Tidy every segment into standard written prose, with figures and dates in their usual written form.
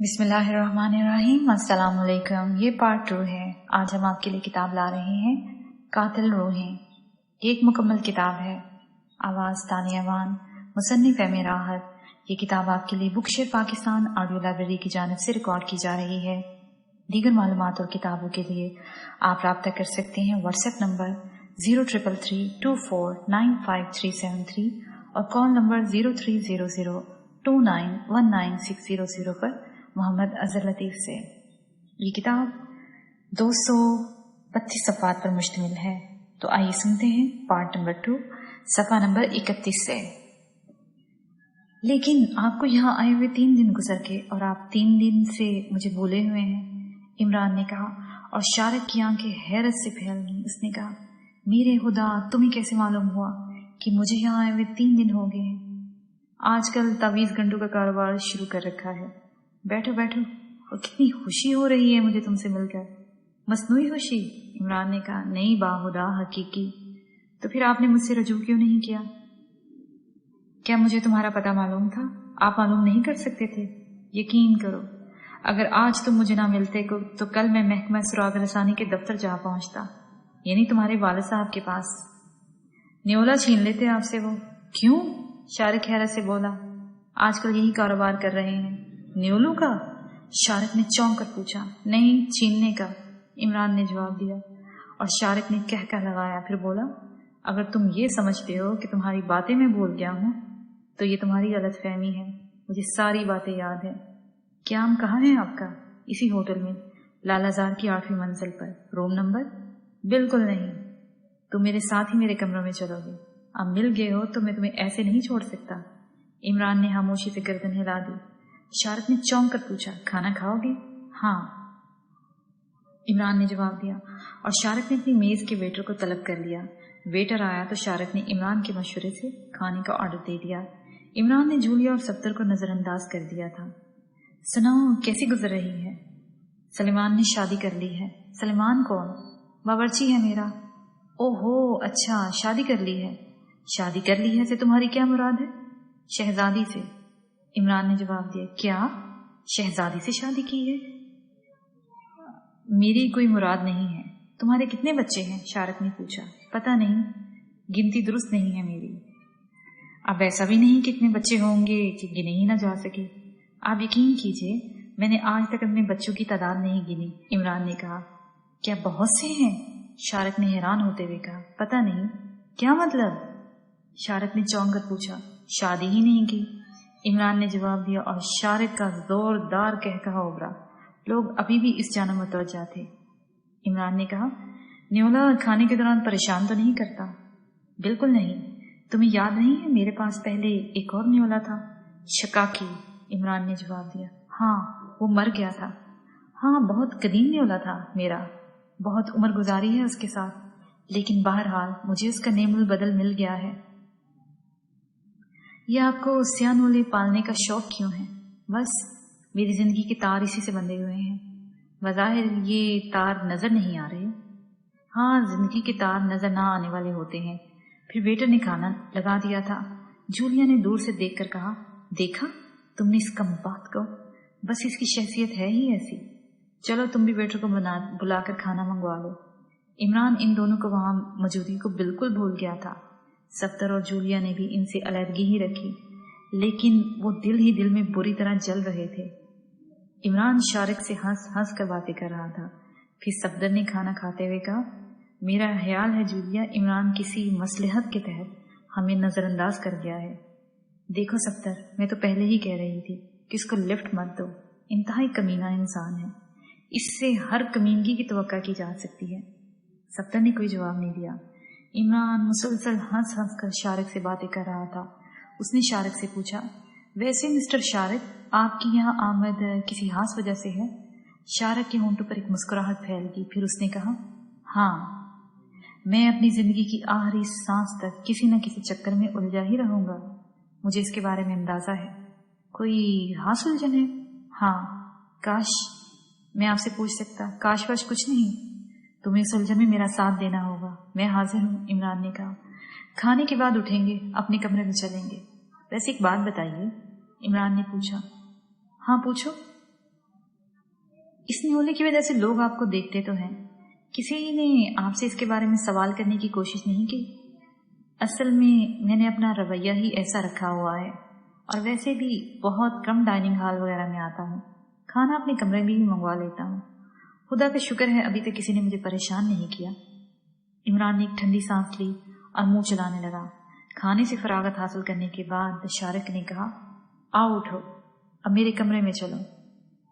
बिस्मिल्लाहिर्रहमानिर्रहीम। अस्सलाम वालेकुम। ये पार्ट 2 है। आज हम आपके लिए किताब ला रहे हैं कातिल रूहें। ये एक मुकम्मल किताब है। आवाज़ तानिया वान, मुसन्निफ एम राहत। ये किताब आपके लिए बुकशेयर पाकिस्तान ऑडियो लाइब्रेरी की जानिब से रिकॉर्ड की जा रही है। दीगर मालूमात और किताबों के लिए आप रब्ता कर सकते हैं व्हाट्सएप नंबर 0333249573 और कॉल नंबर 0300291960 पर मोहम्मद अजहर लतीफ़ से। ये किताब 232 सफ़ात पर मुश्तमिल है। तो आइए सुनते हैं पार्ट नंबर 2 सफ़ा नंबर 31 से। लेकिन आपको यहाँ आए हुए 3 दिन गुजर के और आप 3 दिन से मुझे भूले हुए हैं, इमरान ने कहा, और शारक की आंखें हैरत से फैल गईं। उसने कहा, मेरे खुदा, तुम्हें कैसे मालूम हुआ कि मुझे यहाँ आए हुए 3 दिन हो गए हैं? आजकल तावीज़ गंडू का कारोबार शुरू कर रखा है। बैठो बैठो, और कितनी खुशी हो रही है मुझे तुमसे मिलकर। मसनूई खुशी? इमरान ने कहा, नहीं बाहुदा, हकीकी। तो फिर आपने मुझसे रजू क्यों नहीं किया? क्या मुझे तुम्हारा पता मालूम था? आप मालूम नहीं कर सकते थे? यकीन करो, अगर आज तुम मुझे ना मिलते को तो कल मैं महकमा सुराग रसानी के दफ्तर जा पहुंचता, यानी तुम्हारे वालिद साहब के पास। न्योला छीन लेते आपसे वो। क्यों? शारिक हैरत से बोला, आजकल यही कारोबार कर रहे हैं। न्योलू का? शारिक ने चौंक कर पूछा। नहीं, छीनने का, इमरान ने जवाब दिया। और शारिक ने कहका लगाया, फिर बोला, अगर तुम ये समझते हो कि तुम्हारी बातें मैं भूल गया हूँ तो ये तुम्हारी गलत फहमी है। मुझे सारी बातें याद है। क्या हम कहाँ हैं आपका? इसी होटल में, लालाजार की 8वीं मंजिल पर, रूम नंबर? बिल्कुल नहीं, तुम मेरे साथ ही मेरे कमरों में चलोगे। अब मिल गए हो तो मैं तुम्हें ऐसे नहीं छोड़ सकता। इमरान ने खामोशी से गर्दन हिला दी। शारिक ने चौंक कर पूछा, खाना खाओगे? हाँ, इमरान ने जवाब दिया। और शारिक ने अपनी मेज के वेटर को तलब कर लिया। वेटर आया तो शारिक ने इमरान के मशवरे से खाने का ऑर्डर दे दिया। इमरान ने जूलिया और सफ्तर को नजरअंदाज कर दिया था। सुनाओ, कैसी गुजर रही है? सलीमान ने शादी कर ली है। सलीमान कौन? बावर्ची है मेरा। ओहो, अच्छा, शादी कर ली है। शादी कर ली है से तुम्हारी क्या मुराद है? शहजादी से, इमरान ने जवाब दिया। क्या शहजादी से शादी की है? मेरी कोई मुराद नहीं है। तुम्हारे कितने बच्चे हैं? शारिक ने पूछा। पता नहीं, गिनती दुरुस्त नहीं है मेरी। अब ऐसा भी नहीं कि इतने बच्चे होंगे कि गिने ही ना जा सके। आप यकीन कीजिए, मैंने आज तक अपने बच्चों की तादाद नहीं गिनी, इमरान ने कहा। क्या बहुत से हैं? शारिक ने हैरान होते हुए कहा। पता नहीं। क्या मतलब? शारिक ने चौंक कर पूछा। शादी ही नहीं की, इमरान ने जवाब दिया। और शारिक का जोरदार कहकहा उभरा। लोग अभी भी इस जानब मुतवज्जा थे। इमरान ने कहा, न्योला खाने के दौरान परेशान तो नहीं करता? बिल्कुल नहीं। तुम्हें याद नहीं है मेरे पास पहले एक और न्योला था, शकाकी? इमरान ने जवाब दिया। हाँ, वो मर गया था। हाँ, बहुत कदीम न्योला था मेरा, बहुत उम्र गुजारी है उसके साथ, लेकिन बहरहाल मुझे उसका नेमुल बदल मिल गया है। यह आपको सियानोले पालने का शौक क्यों है? बस, मेरी जिंदगी के तार इसी से बंधे हुए हैं। बज़ाहिर ये तार नजर नहीं आ रहे। हाँ, जिंदगी के तार नजर ना आने वाले होते हैं। फिर वेटर ने खाना लगा दिया था। जूलिया ने दूर से देखकर कहा, देखा तुमने इस कमबख्त को? बस इसकी शख्सियत है ही ऐसी। चलो तुम भी वेटर को बुलाकर खाना मंगवा लो। इमरान इन दोनों को वहां मौजूदगी को बिल्कुल भूल गया था। सफ्तर और जूलिया ने भी इनसे अलहदगी ही रखी, लेकिन वो दिल ही दिल में बुरी तरह जल रहे थे। इमरान शारिक से हंस हंस कर बातें कर रहा था। फिर सफ्दर ने खाना खाते हुए कहा, मेरा ख्याल है जूलिया, इमरान किसी मसलहत के तहत हमें नजरअंदाज कर गया है। देखो सफ्तर, मैं तो पहले ही कह रही थी कि इसको लिफ्ट मत दो। इंतहाई कमीना इंसान है, इससे हर कमीनगी की तवक्का की जा सकती है। सफ्तर ने कोई जवाब नहीं दिया। इमरान मुसलसल हंस हंस कर शारिक से बातें कर रहा था। उसने शारिक से पूछा, वैसे मिस्टर शारिक, आपकी यहाँ आमद किसी खास वजह से है? शारिक के होंठों पर एक मुस्कुराहट फैल गई। फिर उसने कहा, हाँ, मैं अपनी जिंदगी की आखिरी सांस तक किसी न किसी चक्कर में उलझा ही रहूंगा। मुझे इसके बारे में अंदाजा है। कोई खास उलझन है? हाँ, काश मैं आपसे पूछ सकता। काश वाश कुछ नहीं, तुम्हें इस उलझन में मेरा साथ देना होगा। मैं हाजिर हूँ, इमरान ने कहा। खाने के बाद उठेंगे, अपने कमरे में चलेंगे। वैसे एक बात बताइए, इमरान ने पूछा। हाँ पूछो। اس نیولے کی وجہ سے لوگ آپ کو دیکھتے تو ہیں، کسی نے آپ سے اس کے بارے میں سوال کرنے کی کوشش نہیں کی؟ اصل میں نے اپنا رویہ ہی ایسا رکھا ہوا ہے، اور ویسے بھی بہت کم ڈائننگ ہال وغیرہ میں آتا ہوں، کھانا اپنے کمرے میں ہی منگوا لیتا ہوں۔ خدا کا شکر ہے ابھی تک کسی نے مجھے پریشان نہیں کیا۔ عمران نے ایک ٹھنڈی سانس لی اور منہ چلانے لگا۔ کھانے سے فراغت حاصل کرنے کے بعد شارق نے کہا، آؤ اٹھو، اب میرے کمرے میں چلو۔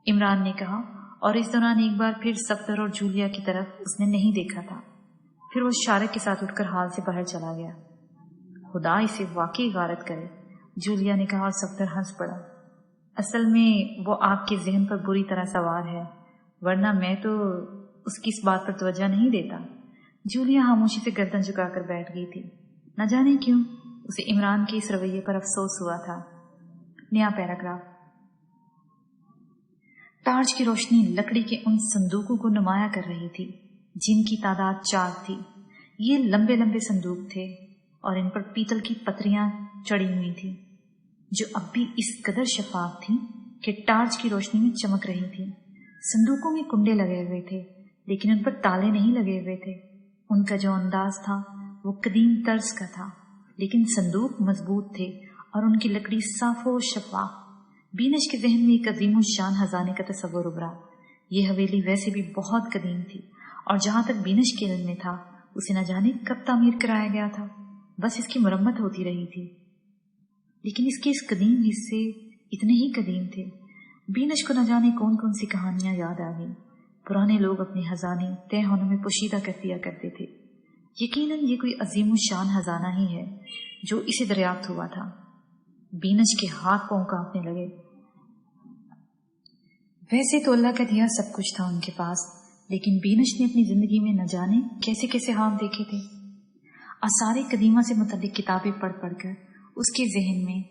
عمران نے کہا، اور اس دوران ایک بار پھر صفدر اور جولیا کی طرف اس نے نہیں دیکھا تھا۔ پھر وہ شارق کے ساتھ اٹھ کر ہال سے باہر چلا گیا۔ خدا اسے واقعی غارت کرے، جولیا نے کہا، اور صفدر ہنس پڑا۔ اصل میں وہ آپ کے ذہن پر بری طرح سوار ہے، ورنہ میں تو اس کی اس بات پر توجہ نہیں دیتا۔ جولیا خاموشی سے گردن جھکا کر بیٹھ گئی تھی۔ نہ جانے کیوں اسے عمران کے اس رویے پر افسوس ہوا تھا۔ نیا پیراگراف۔ ٹارچ کی روشنی لکڑی کے ان صندوقوں کو نمایاں کر رہی تھی جن کی تعداد 4 تھی۔ یہ لمبے لمبے صندوق تھے اور ان پر پیتل کی پتریاں چڑھی ہوئی تھیں جو اب بھی اس قدر شفاف تھیں کہ ٹارچ کی روشنی میں چمک رہی تھیں۔ صندوقوں میں کنڈے لگے ہوئے تھے لیکن ان پر تالے نہیں لگے ہوئے تھے۔ ان کا جو انداز تھا وہ قدیم طرز کا تھا، لیکن صندوق مضبوط تھے اور ان کی لکڑی صاف و شفاف۔ بینش کے ذہن میں ایک عظیم الشان خزانے کا تصور ابھرا۔ یہ حویلی ویسے بھی بہت قدیم تھی اور جہاں تک بینش کے علم میں تھا اسے نہ جانے کب تعمیر کرایا گیا تھا، بس اس کی مرمت ہوتی رہی تھی۔ لیکن اس کے اس قدیم حصے اتنے ہی قدیم تھے۔ بینش کو نہ جانے کون کون سی کہانیاں یاد آ گئیں۔ پرانے لوگ اپنے خزانے تہ خانوں میں پوشیدہ کر دیا کرتے تھے۔ یقیناً یہ کوئی عظیم الشان خزانہ ہی ہے جو اسے دریافت ہوا تھا۔ بینش کے ہاتھ پاؤں کانپنے لگے۔ ویسے تو اللہ کا دیا سب کچھ تھا ان کے پاس، لیکن بینش نے اپنی زندگی میں نہ جانے کیسے کیسے خواب دیکھے تھے۔ آثار قدیمہ سے متعلق کتابیں پڑھ پڑھ کر اس کے ذہن میں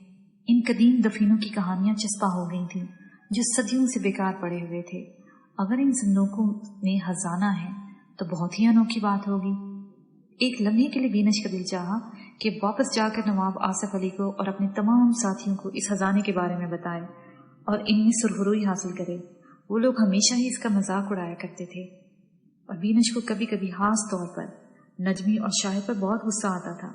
ان قدیم دفینوں کی کہانیاں چسپاں ہو گئی تھیں جو صدیوں سے بیکار پڑے ہوئے تھے۔ اگر ان صندوقوں میں خزانہ ہے تو بہت ہی انوکھی بات ہوگی۔ ایک لمحے کے لیے بینش کا دل چاہا کہ واپس جا کر نواب آصف علی کو اور اپنے تمام ساتھیوں کو اس خزانے کے بارے میں بتائے اور ان میں سرخروئی حاصل کرے۔ وہ لوگ ہمیشہ ہی اس کا مذاق اڑایا کرتے تھے اور بینش کو کبھی کبھی خاص طور پر نجمی اور شاہد پر بہت غصہ آتا تھا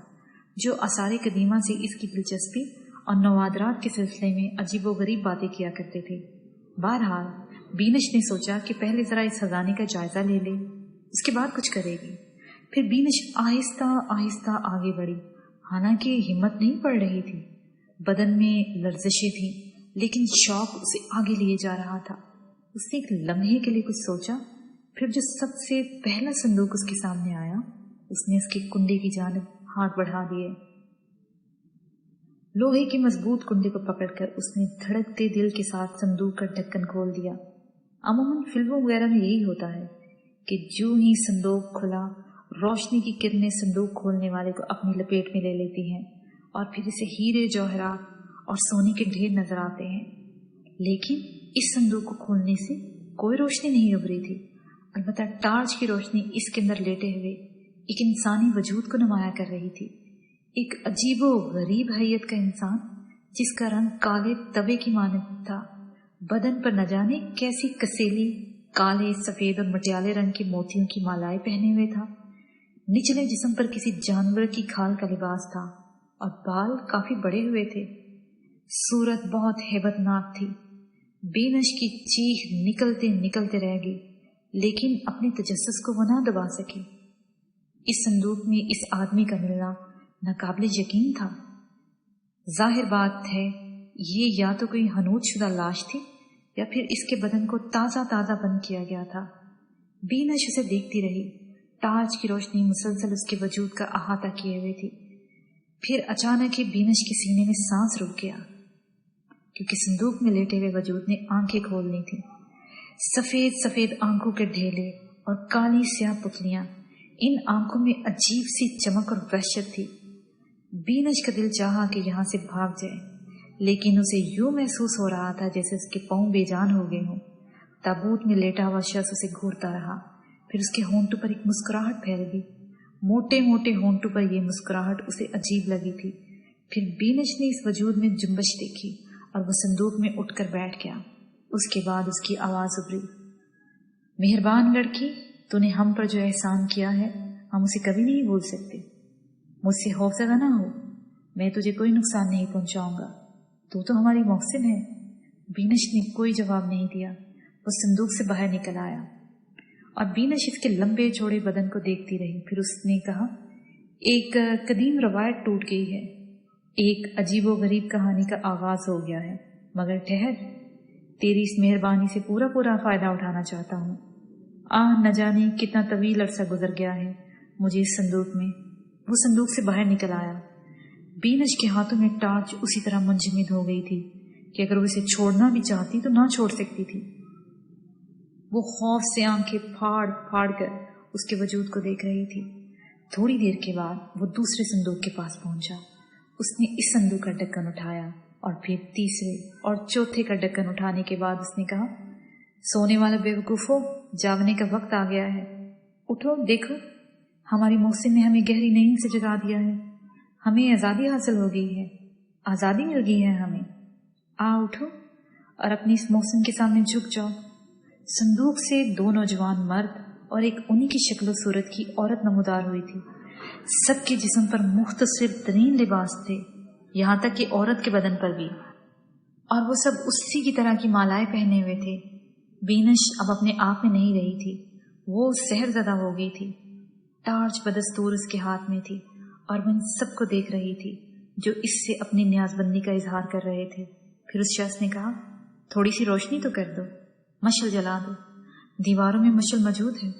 جو آثار قدیمہ سے اس کی دلچسپی اور نوادرات کے سلسلے میں عجیب و غریب باتیں کیا کرتے تھے۔ بہرحال بینش نے سوچا کہ پہلے ذرا اس خزانے کا جائزہ لے لے، اس کے بعد کچھ کرے گی۔ پھر بینش آہستہ آہستہ آگے بڑھی، حالانکہ ہمت نہیں پڑ رہی تھی، بدن میں لرزشیں تھیں، لیکن شوق اسے آگے لیے جا رہا تھا۔ اس نے ایک لمحے کے لیے کچھ سوچا، پھر جو سب سے پہلا صندوق اس کے سامنے آیا اس نے اس کے کنڈے کی جانب ہاتھ بڑھا دیے۔ لوہے کے مضبوط کنڈے کو پکڑ کر اس نے دھڑکتے دل کے ساتھ صندوق کا ڈھکن کھول دیا۔ عموماً فلموں وغیرہ میں یہی ہوتا ہے کہ جو ہی صندوق کھلا روشنی کی کرنیں صندوق کھولنے والے کو اپنی لپیٹ میں لے لیتی ہیں اور پھر اسے ہیرے جوہرات اور سونے کے ڈھیر نظر آتے ہیں۔ لیکن اس صندوق کو کھولنے سے کوئی روشنی نہیں ابھری تھی، البتہ ٹارچ کی روشنی اس کے اندر لیٹے ہوئے ایک انسانی وجود کو نمایاں کر رہی تھی۔ ایک عجیب و غریب حیت کا انسان جس کا رنگ کالے تبے کی مانند تھا، بدن پر نہ جانے کیسی کسیلی کالے، سفید اور مٹیالے رنگ کے موتیوں کی مالائیں پہنے ہوئے تھا۔ نچلے جسم پر کسی جانور کی کھال کا لباس تھا اور بال کافی بڑے ہوئے تھے۔ صورت بہت ہیبت ناک تھی۔ بینش کی چیخ نکلتے نکلتے رہ گئی، لیکن اپنے تجسس کو وہ نہ دبا سکی۔ اس صندوق میں اس آدمی کا ملنا ناقابل یقین تھا۔ ظاہر بات ہے یہ یا تو کوئی حنوط شدہ لاش تھی یا پھر اس کے بدن کو تازہ تازہ بند کیا گیا تھا۔ بینش اسے دیکھتی رہی۔ ٹارچ کی روشنی مسلسل اس کے وجود کا احاطہ کیے ہوئے تھی۔ پھر اچانک ہی بینش کے سینے میں سانس رک گیا، کیونکہ صندوق میں لیٹے ہوئے وجود نے آنکھیں کھول لی تھیں۔ سفید سفید آنکھوں کے ڈھیلے اور کالی سیاہ پتلیاں، ان آنکھوں میں عجیب سی چمک اور وحشت تھی۔ بینش کا دل چاہا کہ یہاں سے بھاگ جائے، لیکن اسے یوں محسوس ہو رہا تھا جیسے اس کے پاؤں بے جان ہو گئے ہوں۔ تابوت میں لیٹا ہوا شخص اسے گھورتا رہا، پھر اس کے ہونٹوں پر ایک مسکراہٹ پھیل گئی۔ موٹے موٹے ہونٹوں پر یہ مسکراہٹ اسے عجیب لگی تھی۔ پھر بینش نے اس وجود میں جنبش دیکھی اور وہ صندوق میں اٹھ کر بیٹھ گیا۔ اس کے بعد اس کی آواز ابھری، मेहरबान लड़की, तूने हम पर जो एहसान किया है हम उसे कभी नहीं भूल सकते। मुझसे खौफज़दा ना हो, मैं तुझे कोई नुकसान नहीं पहुंचाऊंगा, तू तो हमारी मोहसिन है। बीनश ने कोई जवाब नहीं दिया। वो संदूक से बाहर निकल आया और बीनश इसके लंबे चौड़े बदन को देखती रही। फिर उसने कहा, एक कदीम रवायत टूट गई है, एक अजीबोगरीब कहानी का आगाज हो गया है, मगर ठहर, तेरी इस मेहरबानी से पूरा पूरा फायदा उठाना चाहता हूँ। न जाने कितना तवील अरसा गुजर गया है मुझे इस संदूक में। वो संदूक से बाहर निकल आया। बीनश के हाथों में टार्च उसी तरह मुंजमद हो गई थी कि अगर वो इसे छोड़ना भी चाहती तो ना छोड़ सकती थी। वो खौफ से आंखें फाड़ फाड़ कर उसके वजूद को देख रही थी। थोड़ी देर के बाद वो दूसरे संदूक के पास पहुंचा। उसने इस संदूक का ढक्कन उठाया और फिर तीसरे और चौथे का ढक्कन उठाने के बाद उसने कहा, सोने वाला बेवकूफो, जागने का वक्त आ गया है। उठो, देखो, हमारी मोहसिन ने हमें गहरी नींद से जगा दिया है। हमें आज़ादी हासिल हो गई है, आज़ादी मिल गई है हमें। उठो और अपनी इस मोहसिन के सामने झुक जाओ। संदूक से दो नौजवान मर्द और एक उन्हीं की शक्ल सूरत की औरत नमूदार हुई थी। सबके जिस्म पर मुख्तलिफ तरीन लिबास थे, यहाँ तक कि औरत के बदन पर भी, और वो सब उसी की तरह की मालाएं पहने हुए थे। बीनश अब अपने आप में नहीं रही थी, वो सहरज़दा हो गई थी। टार्च बदस्तूर उसके हाथ में थी और वो इन सबको देख रही थी जो इससे अपनी न्याजबंदी का इजहार कर रहे थे। फिर उस शख्स ने कहा, थोड़ी सी रोशनी तो कर दो, मशल जला दो। दीवारों में मशल मौजूद है।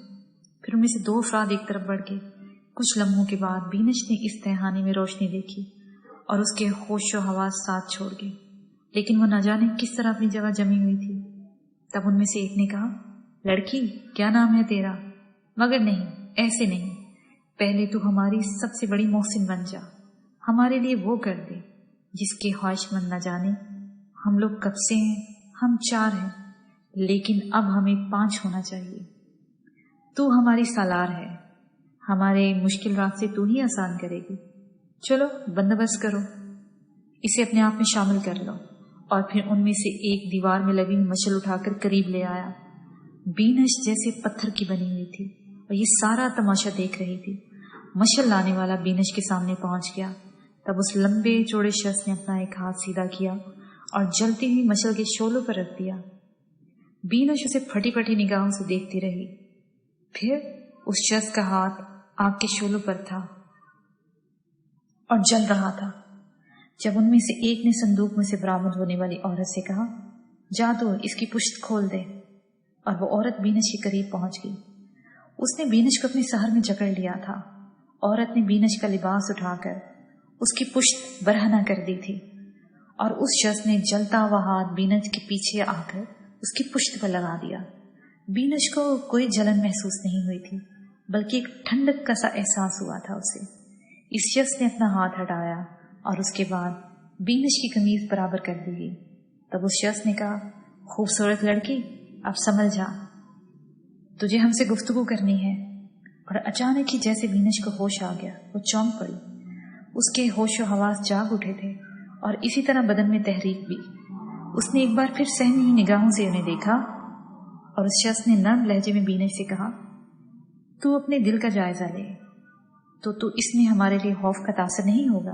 फिर उनमें से दो अफराद एक तरफ बढ़ गए। कुछ लम्हों के बाद बीनश ने इस तहखाने में रोशनी देखी और उसके होश व हवास साथ छोड़ गए, लेकिन वो न जाने किस तरह अपनी जगह जमी हुई थी। तब उनमें से एक ने कहा, लड़की, क्या नाम है तेरा? मगर नहीं, ऐसे नहीं, पहले तू हमारी सबसे बड़ी मोहसिन बन जा। हमारे लिए वो कर दे जिसके ख्वाहिशमंद न जाने हम लोग कब से हैं। हम 4 हैं, लेकिन अब हमें 5 होना चाहिए। तू हमारी सालार है, हमारे मुश्किल रास्ते तू ही आसान करेगी। चलो बंदोबस्त करो, इसे अपने आप में शामिल कर लो। और फिर उनमें से एक दीवार में लगी हुई मशल उठाकर करीब ले आया। बीनश जैसे पत्थर की बनी हुई थी और ये सारा तमाशा देख रही थी। मशल लाने वाला बीनश के सामने पहुंच गया। तब उस लंबे चौड़े शख्स ने अपना एक हाथ सीधा किया और जलती हुई मशल के शोलों पर रख दिया। बीनश उसे फटी फटी निगाहों से देखती रही। फिर उस शख्स का हाथ आग के शोलों पर था और जल रहा था। जब उनमें से एक ने संदूक में से बरामद होने वाली औरत से कहा, जा तो इसकी पुश्त खोल दे, और वो औरत बीनश के करीब पहुंच गई। उसने बीनश को अपने सहर में जकड़ लिया था। औरत ने बीनश का लिबास उठाकर उसकी पुश्त बरहना कर दी थी और उस शख्स ने जलता हुआ हाथ बीनश के पीछे आकर उसकी पुश्त पर लगा दिया। बीनश को कोई जलन महसूस नहीं हुई थी, बल्कि एक ठंडक का सा एहसास हुआ था उसे। इस शख्स ने अपना हाथ हटाया और उसके बाद बीनश की कमीज बराबर कर दी गई। तब उस शख्स ने कहा, खूबसूरत लड़की, अब संभल जा, तुझे हमसे गुफ्तगू करनी है। और अचानक ही जैसे बीनश को होश आ गया, वो चौंक पड़ी। उसके होश व हवास जाग उठे थे और इसी तरह बदन में तहरीक भी। उसने एक बार फिर सहमी हुई निगाहों से उन्हें देखा और उस शख्स ने नर्म लहजे में बीनश से कहा, तू अपने दिल का जायजा ले, तो तू इसमें हमारे लिए खौफ का तासर नहीं होगा?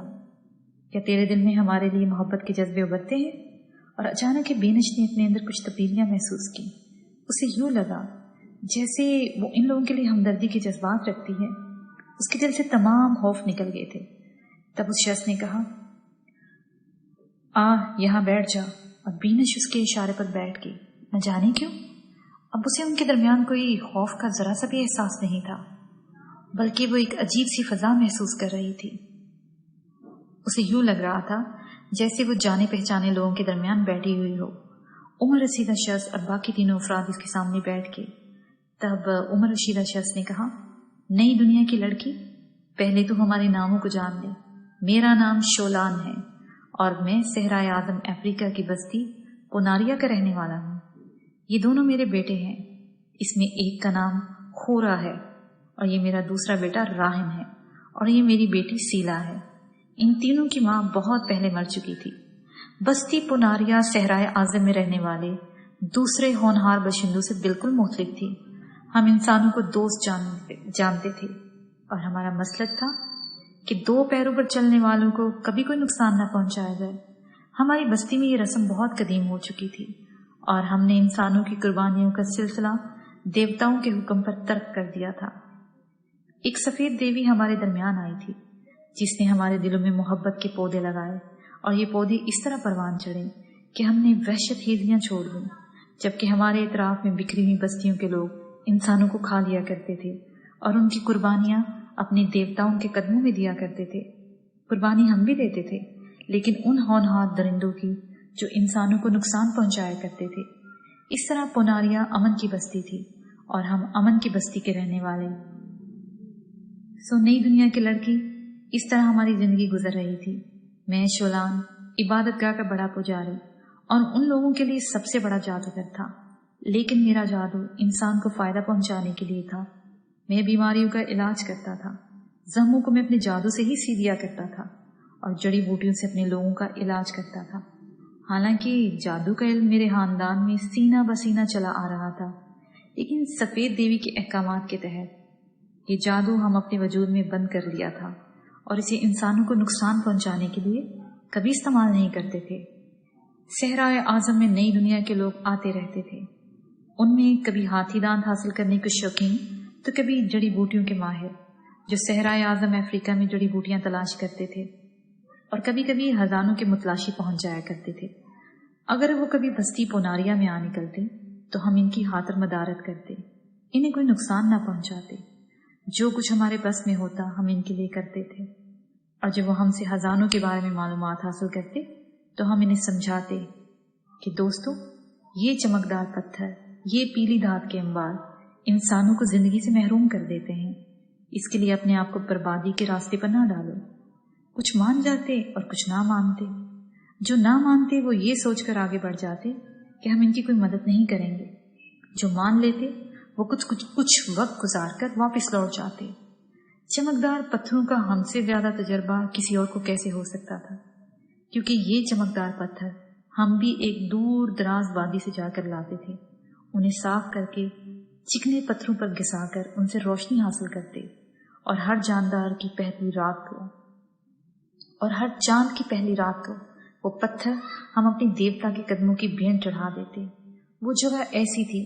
क्या तेरे दिल में हमारे लिए मोहब्बत के जज्बे उभरते हैं? और अचानक ही बीनश ने अपने अंदर कुछ तब्दीलियां महसूस की। उसे यूं लगा जैसे वो इन लोगों के लिए हमदर्दी के जज्बात रखती है। उसके दिल से तमाम खौफ निकल गए थे। तब उस शख्स ने कहा, यहाँ बैठ जा। और बीनश उसके इशारे पर बैठ गई। न जाने क्यों अब उसे उनके दरमियान कोई खौफ का जरा सा भी एहसास नहीं था, बल्कि वो एक अजीब सी फजा महसूस कर रही थी। उसे यूं लग रहा था जैसे वो जाने पहचाने लोगों के दरमियान बैठी हुई हो। उमर रशीदा शख्स और बाकी तीनों अफराद उसके सामने बैठ गए। तब उमर रशीदा शख्स ने कहा, नई दुनिया की लड़की, पहले तो हमारे नामों को जान ले। मेरा नाम शोलान है और मैं सहराए आज़म अफ्रीका की बस्ती पोनारिया का रहने वाला हूँ। ये दोनों मेरे बेटे हैं। इसमें एक का नाम खोरा है और ये मेरा दूसरा बेटा राहिम है और ये मेरी बेटी सीला है। इन तीनों की माँ बहुत पहले मर चुकी थी। बस्ती पोनारिया सहराए आज़म में रहने वाले दूसरे होनहार बशिंदों से बिल्कुल मुख्तलिफ थी। हम इंसानों को दोस्त जानते थे और हमारा मसलक था कि 2 पैरों पर चलने वालों को कभी कोई नुकसान न पहुंचाया जाए। हमारी बस्ती में ये रस्म बहुत कदीम हो चुकी थी और हमने इंसानों की कुर्बानियों का सिलसिला देवताओं के हुक्म पर तर्क कर दिया था। एक सफेद देवी हमारे दरमियान आई थी जिसने हमारे दिलों में मोहब्बत के पौधे लगाए और ये पौधे इस तरह परवान चढ़े कि हमने वहशत हेजियां छोड़ दी, जबकि हमारे इतराफ में बिखरी हुई बस्तियों के लोग इंसानों को खा लिया करते थे और उनकी कुर्बानियां अपने देवताओं के कदमों में दिया करते थे। कुर्बानी हम भी देते थे, लेकिन उन होनहार दरिंदों की जो इंसानों को नुकसान पहुंचाया करते थे। इस तरह पोनारिया अमन की बस्ती थी और हम अमन की बस्ती के रहने वाले। नई दुनिया की लड़की, इस तरह हमारी जिंदगी गुजर रही थी। मैं शोलान, इबादतगाह का बड़ा पुजारी और उन लोगों के लिए सबसे बड़ा जादूगर था, लेकिन मेरा जादू इंसान को फायदा पहुंचाने के लिए था। मैं बीमारियों का इलाज करता था, जख्मों को मैं अपने जादू से ही सी दिया करता था और जड़ी बूटियों से अपने लोगों का इलाज करता था। हालांकि जादू का इल्म मेरे खानदान में सीना बसीना चला आ रहा था, लेकिन सफेद देवी के अहकामात के तहत ये जादू हम अपने वजूद में बंद कर लिया था और इसे इंसानों को नुकसान पहुंचाने के लिए कभी इस्तेमाल नहीं करते थे। सहराए आजम में नई दुनिया के लोग आते रहते थे। उनमें कभी हाथी दांत हासिल करने के शौकीन तो कभी जड़ी बूटियों के माहिर जो सहराए आजम अफ्रीका में जड़ी बूटियां तलाश करते थे, और कभी कभी हजानों के मुतलाशी पहुंच जाया करते थे। अगर वो कभी बस्ती पोनारिया में आ निकलते तो हम इनकी खातिर मदारत करते, इन्हें कोई नुकसान न पहुंचाते। जो कुछ हमारे बस में होता हम इनके लिए करते थे, और जब वो हमसे हजानों के बारे में मालूमात हासिल करते तो हम इन्हें समझाते कि दोस्तों, ये चमकदार पत्थर, ये पीली धात के अंबार इंसानों को जिंदगी से महरूम कर देते हैं। इसके लिए अपने आप को बर्बादी के रास्ते पर ना डालो। कुछ मान जाते और कुछ ना मानते। जो ना मानते वो ये सोचकर आगे बढ़ जाते कि हम इनकी कोई मदद नहीं करेंगे। जो मान लेते वो कुछ वक्त गुजार कर वापस लौट जाते। चमकदार पत्थरों का हमसे ज्यादा तजर्बा किसी और को कैसे हो सकता था, क्योंकि ये चमकदार पत्थर हम भी एक दूर दराज वादी से जाकर लाते थे। उन्हें साफ करके चिकने पत्थरों पर घिसाकर उनसे रोशनी हासिल करते और हर जानदार की पहली रात को और हर चांद की पहली रात को वो पत्थर हम अपने देवता के कदमों की भेंट चढ़ा देते। वो जगह ऐसी थी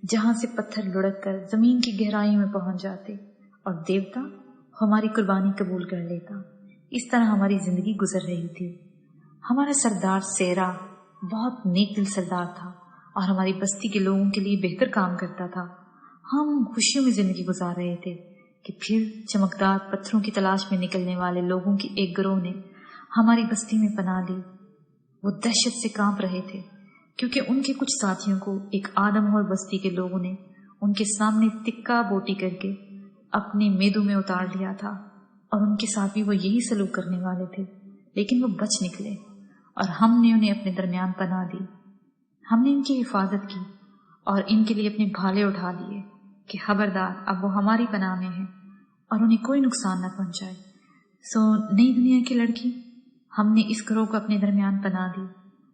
जहां से पत्थर लुढ़क कर जमीन की गहराई में पहुंच जाते और देवता हमारी कुर्बानी कबूल कर लेता। इस तरह हमारी जिंदगी गुजर रही थी। हमारा सरदार सेरा बहुत नेक दिल सरदार था और हमारी बस्ती के लोगों के लिए बेहतर काम करता था। हम खुशियों में जिंदगी गुजार रहे थे कि फिर चमकदार पत्थरों की तलाश में निकलने वाले लोगों की एक गिरोह ने हमारी बस्ती में पनाह ली। वो दहशत से कांप रहे थे क्योंकि उनके कुछ साथियों को एक आदमखोर बस्ती के लोगों ने उनके सामने तिक्का बोटी करके अपने मेदों में उतार लिया था, और उनके साथ भी वो यही सलूक करने वाले थे, लेकिन वो बच निकले और हमने उन्हें अपने दरमियान पनाह दी। हमने इनकी हिफाजत की और इनके लिए अपने भाले उठा लिए कि खबरदार, अब वो हमारी पनाह में है और उन्हें कोई नुकसान न पहुंचाए। नई दुनिया की लड़की, हमने इस गिरोह को अपने दरमियान पनाह दी।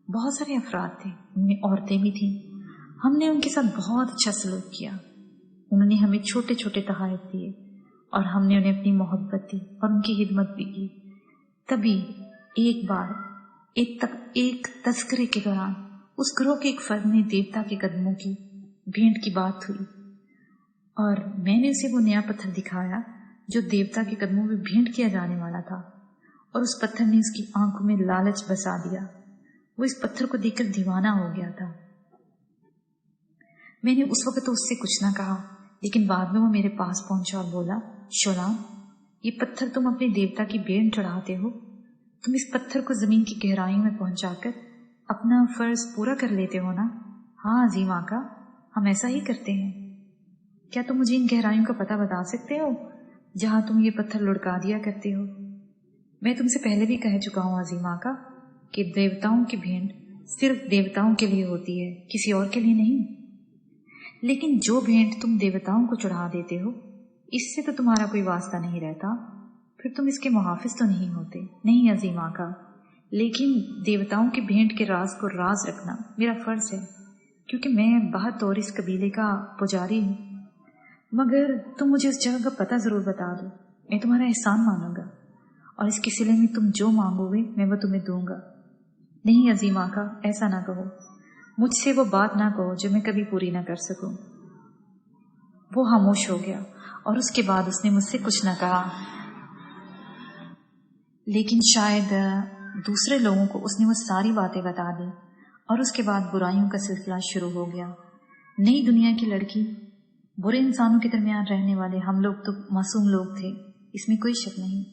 बहुत सारे अफराद थे, उनमें औरतें भी थीं। हमने उनके साथ बहुत अच्छा सलूक किया। उन्होंने हमें छोटे छोटे तोहफे दिए और हमने उन्हें अपनी मोहब्बत दी और उनकी खिदमत भी की। तभी एक बार एक तस्करे के दौरान उस गिरोह के एक फर्द ने देवता के कदमों की भेंट की बात हुई और मैंने उसे वो नया पत्थर दिखाया जो देवता के कदमों में भेंट किया जाने वाला था, और उस पत्थर ने उसकी आंखों में लालच बसा दिया। वो इस पत्थर को देखकर दीवाना हो गया था। मैंने उस वक्त तो उससे कुछ ना कहा, लेकिन बाद में वो मेरे पास पहुंचा और बोला, शोलान, ये पत्थर तुम अपने देवता की भेंट चढ़ाते हो। तुम इस पत्थर को जमीन की गहराइयों में पहुंचाकर अपना फर्ज पूरा कर लेते हो ना? हाँ अजीम आका, हम ऐसा ही करते हैं। क्या तुम मुझे इन गहराइयों का पता बता सकते हो जहां तुम ये पत्थर लुढ़का दिया करते हो? मैं तुमसे पहले भी कह चुका हूं अजीम आका कि देवताओं की भेंट सिर्फ देवताओं के लिए होती है, किसी और के लिए नहीं। लेकिन जो भेंट तुम देवताओं को चढ़ा देते हो, इससे तो तुम्हारा कोई वास्ता नहीं रहता, फिर तुम इसके मुहाफिज तो नहीं होते। नहीं अजीम आका, लेकिन देवताओं की भेंट के राज को राज रखना मेरा फर्ज है, क्योंकि मैं बहतौर इस कबीले का पुजारी हूँ। मगर तुम मुझे उस जगह का पता ज़रूर बता दो, मैं तुम्हारा एहसान मानूंगा और इसके सिले में तुम जो मांगोगे मैं वो तुम्हें दूंगा। नहीं अजीम आका, ऐसा ना कहो, मुझसे वो बात ना कहो जो मैं कभी पूरी ना कर सकूं। वो खामोश हो गया और उसके बाद उसने मुझसे कुछ ना कहा, लेकिन शायद दूसरे लोगों को उसने वो सारी बातें बता दी और उसके बाद बुराइयों का सिलसिला शुरू हो गया। नई दुनिया की लड़की, बुरे इंसानों के दरमियान रहने वाले हम लोग तो मासूम लोग थे, इसमें कोई शक नहीं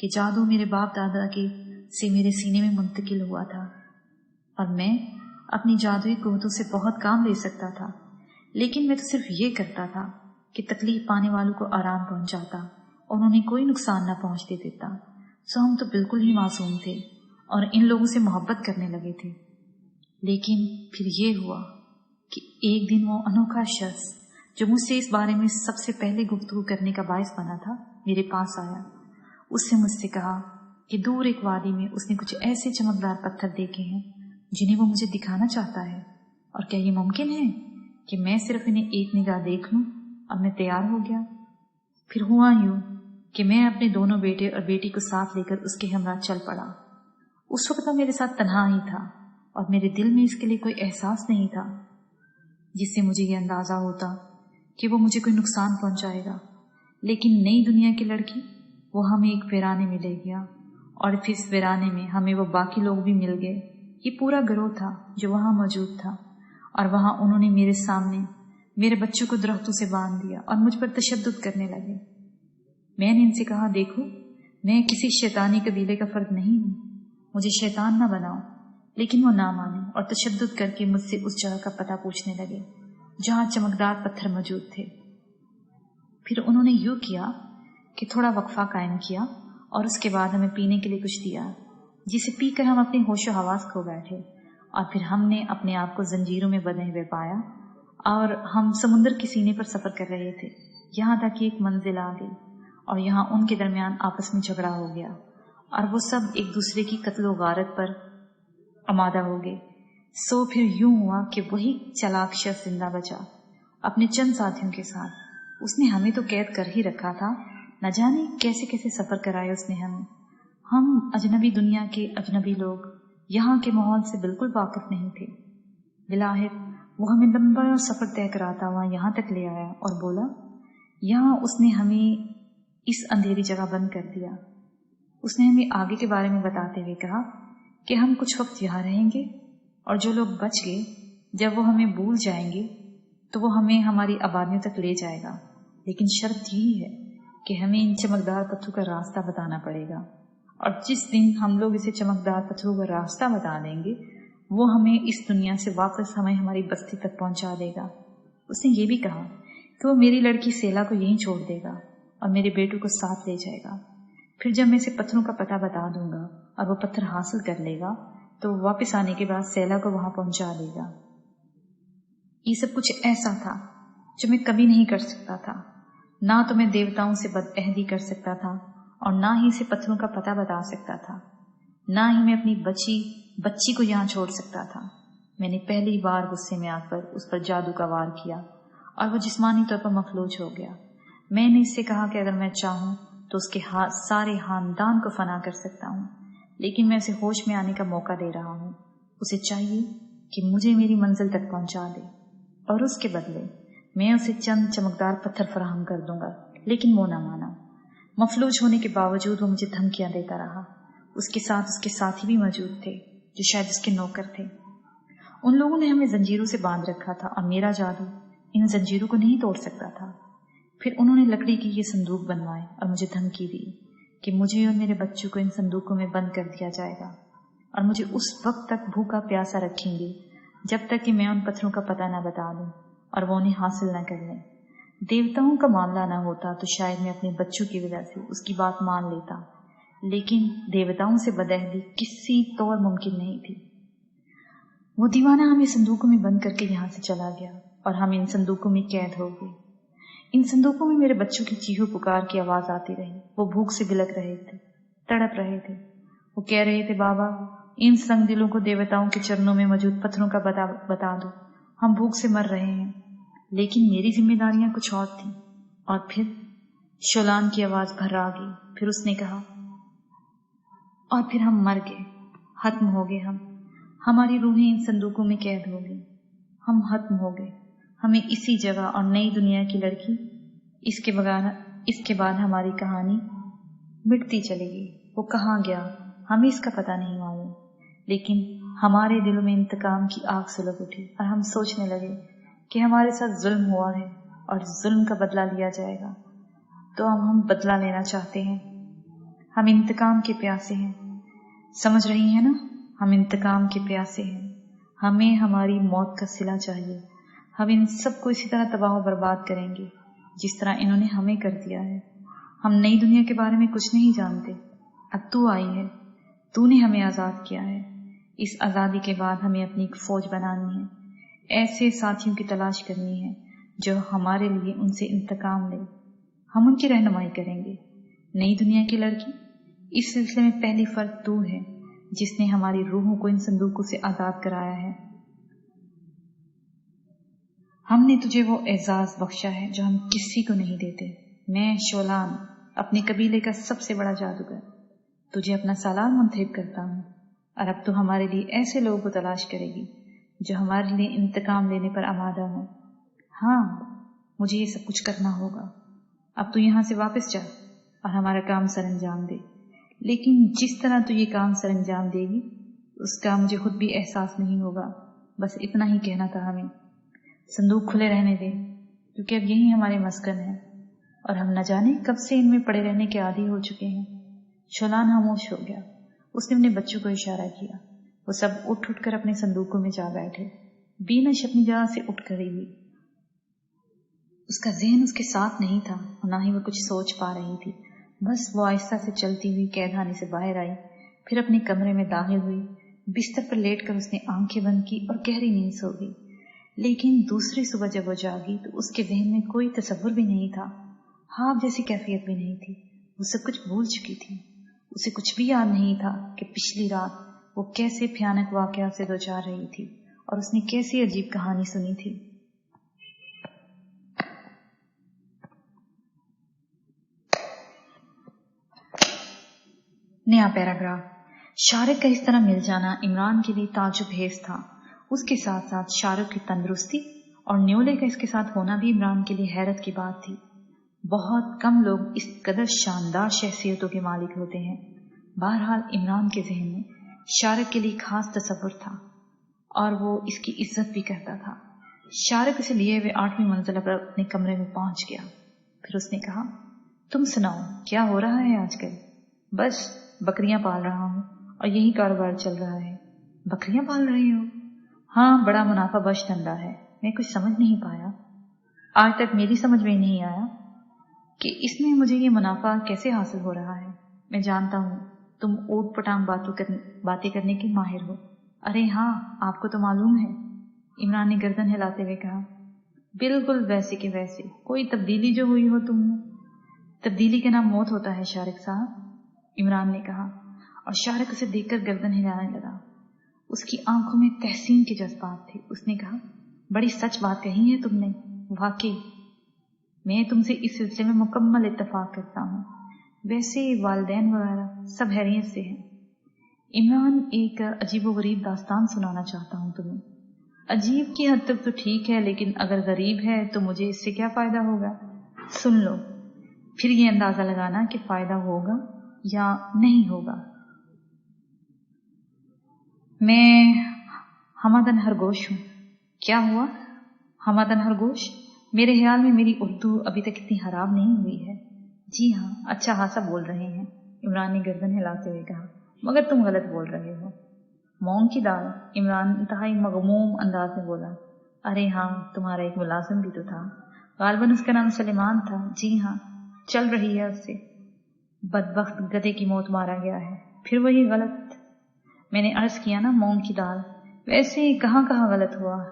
कि जादू मेरे बाप दादा के से मेरे सीने में मुंतकिल हुआ था और मैं अपनी जादुई कुव्वतों से बहुत काम ले सकता था। लेकिन मैं तो सिर्फ ये करता था कि तकलीफ पाने वालों को आराम पहुंचाता और उन्हें कोई नुकसान न पहुंचने देता। सो हम तो बिल्कुल ही मासूम थे और इन लोगों से मोहब्बत करने लगे थे। लेकिन फिर ये हुआ कि एक दिन वो अनोखा शख्स जो मुझसे इस बारे में सबसे पहले गुफ्तगू करने का बायस बना था, मेरे पास आया। उससे मुझसे कहा कि दूर एक वादी में उसने कुछ ऐसे चमकदार पत्थर देखे हैं जिन्हें वो मुझे दिखाना चाहता है, और क्या ये मुमकिन है कि मैं सिर्फ इन्हें एक निगाह देख लूं और मैं तैयार हो गया। फिर हुआ यूं कि मैं अपने दोनों बेटे और बेटी को साथ लेकर उसके हमरा चल पड़ा। उस वक्त वो मेरे साथ तन्हा ही था और मेरे दिल में इसके लिए कोई एहसास नहीं था जिससे मुझे ये अंदाजा होता कि वो मुझे कोई नुकसान पहुंचाएगा। लेकिन नई दुनिया की लड़की, वो हमें एक वीराने में ले गया और फिर इस वीराने में हमें वो बाकी लोग भी मिल गए। ये पूरा गिरोह था जो वहां मौजूद था और वहां उन्होंने मेरे सामने मेरे बच्चों को दरख्तों से बांध दिया और मुझ पर तशद्दुद करने लगे। मैंने इनसे कहा, देखो, मैं किसी शैतानी कबीले का फर्द नहीं हूं, मुझे शैतान ना बनाओ। लेकिन वो ना माने और तशद्दुद करके मुझसे उस जगह का पता पूछने लगे जहां चमकदार पत्थर मौजूद थे। फिर उन्होंने यूं किया कि थोड़ा वक्फा कायम किया और उसके बाद हमें पीने के लिए कुछ दिया, जिसे पीकर हम अपने होशो हवास खो बैठे। और फिर हमने अपने आप को जंजीरों में बंधे हुए पाया और हम समुद्र के सीने पर सफर कर रहे थे, यहाँ तक कि एक मंजिल आ गई और यहाँ उनके दरमियान आपस में झगड़ा हो गया और वो सब एक दूसरे की कत्ल व गारत पर आमादा हो गए। सो फिर यूं हुआ कि वही चालाक शख्स जिंदा बचा अपने चंद साथियों के साथ। उसने हमें तो कैद कर ही रखा था, न जाने कैसे कैसे सफर कराए उसने हमें। हम अजनबी दुनिया के अजनबी लोग यहाँ के माहौल से बिल्कुल वाकिफ नहीं थे। बिलाहिर वो हमें लंबा सफर तय कराता हुआ यहाँ तक ले आया और बोला, यहाँ उसने हमें इस अंधेरी जगह बंद कर दिया। उसने हमें आगे के बारे में बताते हुए कहा कि हम कुछ वक्त यहाँ रहेंगे और जो लोग बच गए, जब वो हमें भूल जाएंगे तो वो हमें हमारी आबादियों तक ले जाएगा। लेकिन शर्त यही है कि हमें इन चमकदार पत्थरों का रास्ता बताना पड़ेगा, और जिस दिन हम लोग इसे चमकदार पत्थरों का रास्ता बता देंगे, वो हमें इस दुनिया से वापस हमें हमारी बस्ती तक पहुंचा देगा। उसने ये भी कहा कि वो मेरी लड़की सेला को यहीं छोड़ देगा और मेरे बेटों को साथ ले जाएगा। फिर जब मैं इसे पत्थरों का पता बता दूंगा और वो पत्थर हासिल कर लेगा तो वापस आने के बाद सेला को वहां पहुंचा देगा। ये सब कुछ ऐसा था जो मैं कभी नहीं कर सकता था। ना तो मैं देवताओं से बदअहदी कर सकता था और ना ही इसे पत्थरों का पता बता सकता था, ना ही मैं अपनी बच्ची को यहाँ छोड़ सकता था। मैंने पहली बार गुस्से में आकर उस पर जादू का वार किया और वो जिस्मानी तौर पर मफलूज हो गया। मैंने इससे कहा कि अगर मैं चाहूँ तो उसके सारे खानदान को फना कर सकता हूँ, लेकिन मैं उसे होश में आने का मौका दे रहा हूँ। उसे चाहिए कि मुझे मेरी मंजिल तक पहुँचा दे और उसके बदले मैं उसे चंद चमकदार पत्थर फराहम कर दूंगा। लेकिन वो ना माना। मफलूज होने के बावजूद वो मुझे धमकियां देता रहा। उसके साथ उसके साथी भी मौजूद थे जो शायद उसके नौकर थे। उन लोगों ने हमें जंजीरों से बांध रखा था और मेरा जादू इन जंजीरों को नहीं तोड़ सकता था। फिर उन्होंने लकड़ी की ये संदूक बनवाए और मुझे धमकी दी कि मुझे और मेरे बच्चों को इन संदूकों में बंद कर दिया जाएगा और मुझे उस वक्त तक भूखा प्यासा रखेंगे जब तक कि मैं उन पत्थरों का पता न बता दूं और वो उन्हें हासिल न कर लें। देवताओं का मामला न होता तो शायद मैं अपने बच्चों की वजह से उसकी बात मान लेता, लेकिन देवताओं से बदअहदी किसी तौर मुमकिन नहीं थी। वो दीवाना हमें संदूकों में बंद करके यहाँ से चला गया और हम इन संदूकों में कैद हो गए। इन संदूकों में मेरे बच्चों की चीखों पुकार की आवाज आती रही। वो भूख से बिलक रहे थे, तड़प रहे थे। वो कह रहे थे, बाबा, इन संग दिलों को देवताओं के चरणों में मौजूद पत्थरों का बता दो, हम भूख से मर रहे हैं। लेकिन मेरी जिम्मेदारियां कुछ और थी। और फिर शोलान की आवाज भर्रा गई। फिर उसने कहा, और फिर हम मर गए, खत्म हो गए हम, हमारी रूहें इन संदूकों में कैद हो गई, हम खत्म हो गए, हमें इसी जगह और नई दुनिया की लड़की, इसके बाद हमारी कहानी मिटती चलेगी। वो कहाँ गया हमें इसका पता नहीं मालूम, लेकिन हमारे दिलों में इंतकाम की आग सुलग उठी और हम सोचने लगे कि हमारे साथ जुल्म हुआ है और जुल्म का बदला लिया जाएगा, तो हम बदला लेना चाहते हैं। हम इंतकाम के प्यासे हैं, समझ रही हैं ना, हम इंतकाम के प्यासे हैं। हमें हमारी मौत का सिला चाहिए। हम इन सबको इसी तरह तबाह बर्बाद करेंगे जिस तरह इन्होंने हमें कर दिया है। हम नई दुनिया के बारे में कुछ नहीं जानते। अब तू आई है, तूने हमें आज़ाद किया है। इस आज़ादी के बाद हमें अपनी एक फौज बनानी है, ऐसे साथियों की तलाश करनी है जो हमारे लिए उनसे इंतकाम ले। हम उनकी रहनुमाई करेंगे। नई दुनिया की लड़की, इस सिलसिले में पहली फर्द तू है जिसने हमारी रूहों को इन संदूकों से आज़ाद कराया है। हमने तुझे वो एजाज बख्शा है जो हम किसी को नहीं देते। मैं शोलान, अपने कबीले का सबसे बड़ा जादूगर, तुझे अपना सालार मुंतखब करता हूँ, और अब तू हमारे लिए ऐसे लोगों को तलाश करेगी जो हमारे लिए इंतकाम लेने पर आमादा हो। हाँ, मुझे ये सब कुछ करना होगा। अब तू यहाँ से वापस जा और हमारा काम सरअंजाम दे, लेकिन जिस तरह तू ये काम सरअंजाम देगी उसका मुझे खुद भी एहसास नहीं होगा। बस इतना ही कहना था हमें। संदूक खुले रहने दे, क्योंकि अब यही हमारे मस्कन है और हम न जाने कब से इनमें पड़े रहने के आदी हो चुके हैं। शोलान खामोश हो गया। उसने अपने बच्चों को इशारा किया। वो सब उठ कर अपने संदूकों में जा बैठे। बीनश अपनी जगह से उठ खड़ी हुई। उसका ज़हन उसके साथ नहीं था और ना ही वो कुछ सोच पा रही थी। बस वो आहिस्ता से चलती हुई कैदखाने से बाहर आई, फिर अपने कमरे में दाखिल हुई। बिस्तर पर लेटकर उसने आंखें बंद की और गहरी नींद सो गई। लेकिन दूसरी सुबह जब वो जागी तो उसके ज़हन में कोई तसव्वुर भी नहीं था, ख्वाब जैसी कैफियत भी नहीं थी। वो सब कुछ भूल चुकी थी। उसे कुछ भी याद नहीं था कि पिछली रात वो कैसे भयानक वाक़या से दो चार रही थी और उसने कैसी अजीब कहानी सुनी थी। नया पैराग्राफ। शारिक का इस तरह मिल जाना इमरान के लिए ताजुबेज़ था। उसके साथ साथ शारिक की तंदुरुस्ती और न्योले का इसके साथ होना भी इमरान के लिए हैरत की बात थी। बहुत कम लोग इस कदर शानदार शख्सियतों के मालिक होते हैं। बहरहाल इमरान के जहन में शारिक के लिए खास तसव्वुर था और वो इसकी इज्जत भी करता था। शारिक उसे लिए हुए 8वीं मंजिल पर अपने कमरे में पहुंच गया। फिर उसने कहा, तुम सुनाओ, क्या हो रहा है आजकल? बस बकरियां पाल रहा हूँ और यही कारोबार चल रहा है। बकरियां पाल रही हो? हाँ, बड़ा मुनाफा बख्श धंधा है। मैं कुछ समझ नहीं पाया, आज तक मेरी समझ में नहीं आया कि इसमें मुझे ये मुनाफा कैसे हासिल हो रहा है। मैं जानता हूँ तुम ऊट पटांग बातें करने के माहिर हो। अरे हाँ, आपको तो मालूम है, इमरान ने गर्दन हिलाते हुए कहा। बिल्कुल वैसे के वैसे। कोई तब्दीली जो हुई हो तुम में? तब्दीली का नाम मौत होता है शारिक साहब, इमरान ने कहा और शारिक उसे देखकर गर्दन हिलाने लगा। उसकी आंखों में तहसीन के जज्बात थे। उसने कहा, बड़ी सच बात कही है तुमने, वाकई मैं तुमसे इस सिलसिले में मुकम्मल इत्तफाक करता हूँ। वैसे वालिदैन वगैरह सब हैरियत से हैं। इमरान, एक अजीबोगरीब दास्तान सुनाना चाहता हूँ तुम्हें। अजीब की हद तक तो ठीक है, लेकिन अगर गरीब है तो मुझे इससे क्या फ़ायदा होगा? सुन लो, फिर ये अंदाज़ा लगाना कि फ़ायदा होगा या नहीं होगा। मैं हमादन खरगोश हूँ। क्या हुआ? हमादन खरगोश? मेरे ख्याल में मेरी उर्दू अभी तक इतनी खराब नहीं हुई है। जी हाँ, अच्छा खासा बोल रहे हैं, इमरान ने गर्दन हिलाते हुए कहा, मगर तुम गलत बोल रहे हो। मूंग की दाल? इमरान इंतहाई मगमूम अंदाज में बोला। अरे हाँ, तुम्हारा एक मुलाजिम भी तो था, गालिबन उसका नाम सलेमान था। जी हाँ, चल रही है उससे। बदबख्त गधे की मौत मारा गया है। फिर वही गलत? मैंने अर्ज किया ना, मूंग की दाल। वैसे कहाँ कहाँ गलत हुआ?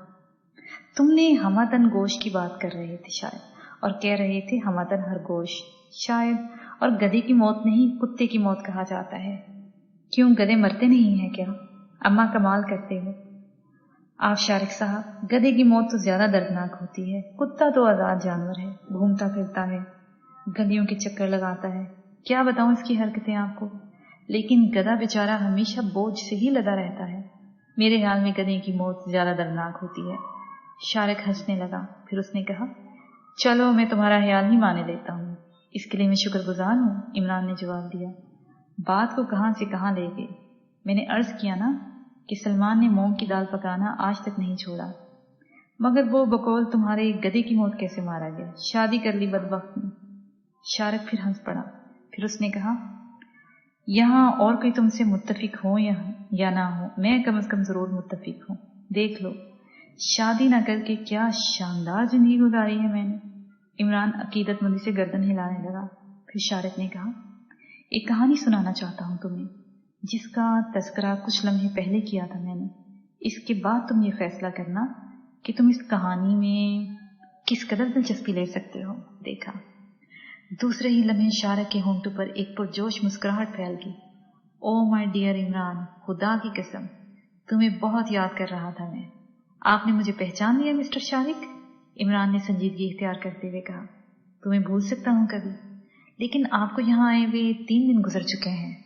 तुमने हमादन गोश की बात कर रहे थे शायद, और कह रहे थे हमादन खरगोश शायद, और गधे की मौत नहीं, कुत्ते की मौत कहा जाता है। क्यों, गधे मरते नहीं हैं क्या? अम्मा कमाल करते हो। आप शारिक साहब, गधे की मौत तो ज्यादा दर्दनाक होती है। कुत्ता तो आजाद जानवर है, घूमता फिरता है, गलियों के चक्कर लगाता है, क्या बताऊं इसकी हरकतें आपको। लेकिन गधा बेचारा हमेशा बोझ से ही लदा रहता है। मेरे ख्याल में गधे की मौत ज्यादा दर्दनाक होती है। शारिक हंसने लगा। फिर उसने कहा, चलो मैं तुम्हारा ख्याल ही माने लेता हूँ, इसके लिए मैं शुक्रगुजार हूँ। इमरान ने जवाब दिया। बात को कहाँ से कहाँ ले गए। मैंने अर्ज किया ना कि सलमान ने मूंग की दाल पकाना आज तक नहीं छोड़ा, मगर वो बकौल तुम्हारे गधे की मौत कैसे मारा गया। शादी कर ली बदबख्त ने। शारिक फिर हंस पड़ा। फिर उसने कहा, यहाँ और कोई तुमसे मुत्तफिक हो या ना हो, मैं कम से कम जरूर मुत्तफिक हूँ। देख लो, शादी न करके क्या शानदार जिंदगी गुजारी है मैंने। इमरान अकीदतमंदी से गर्दन हिलाने लगा। फिर शारिक ने कहा, एक कहानी सुनाना चाहता हूँ तुम्हें, जिसका तस्करा कुछ लम्हे पहले किया था मैंने। इसके बाद तुम ये फैसला करना कि तुम इस कहानी में किस कदर दिलचस्पी ले सकते हो। देखा, दूसरे ही लम्हे शारिक के होंठों पर एक पुरजोश मुस्कुराहट फैल गई। ओ माय डियर इमरान, खुदा की कसम तुम्हें बहुत याद कर रहा था मैं। आपने मुझे पहचान लिया मिस्टर शारिक? इमरान ने संजीदगी इख्तियार करते हुए कहा। तुम्हें भूल सकता हूँ कभी, लेकिन आपको यहाँ आए हुए 3 दिन गुजर चुके हैं।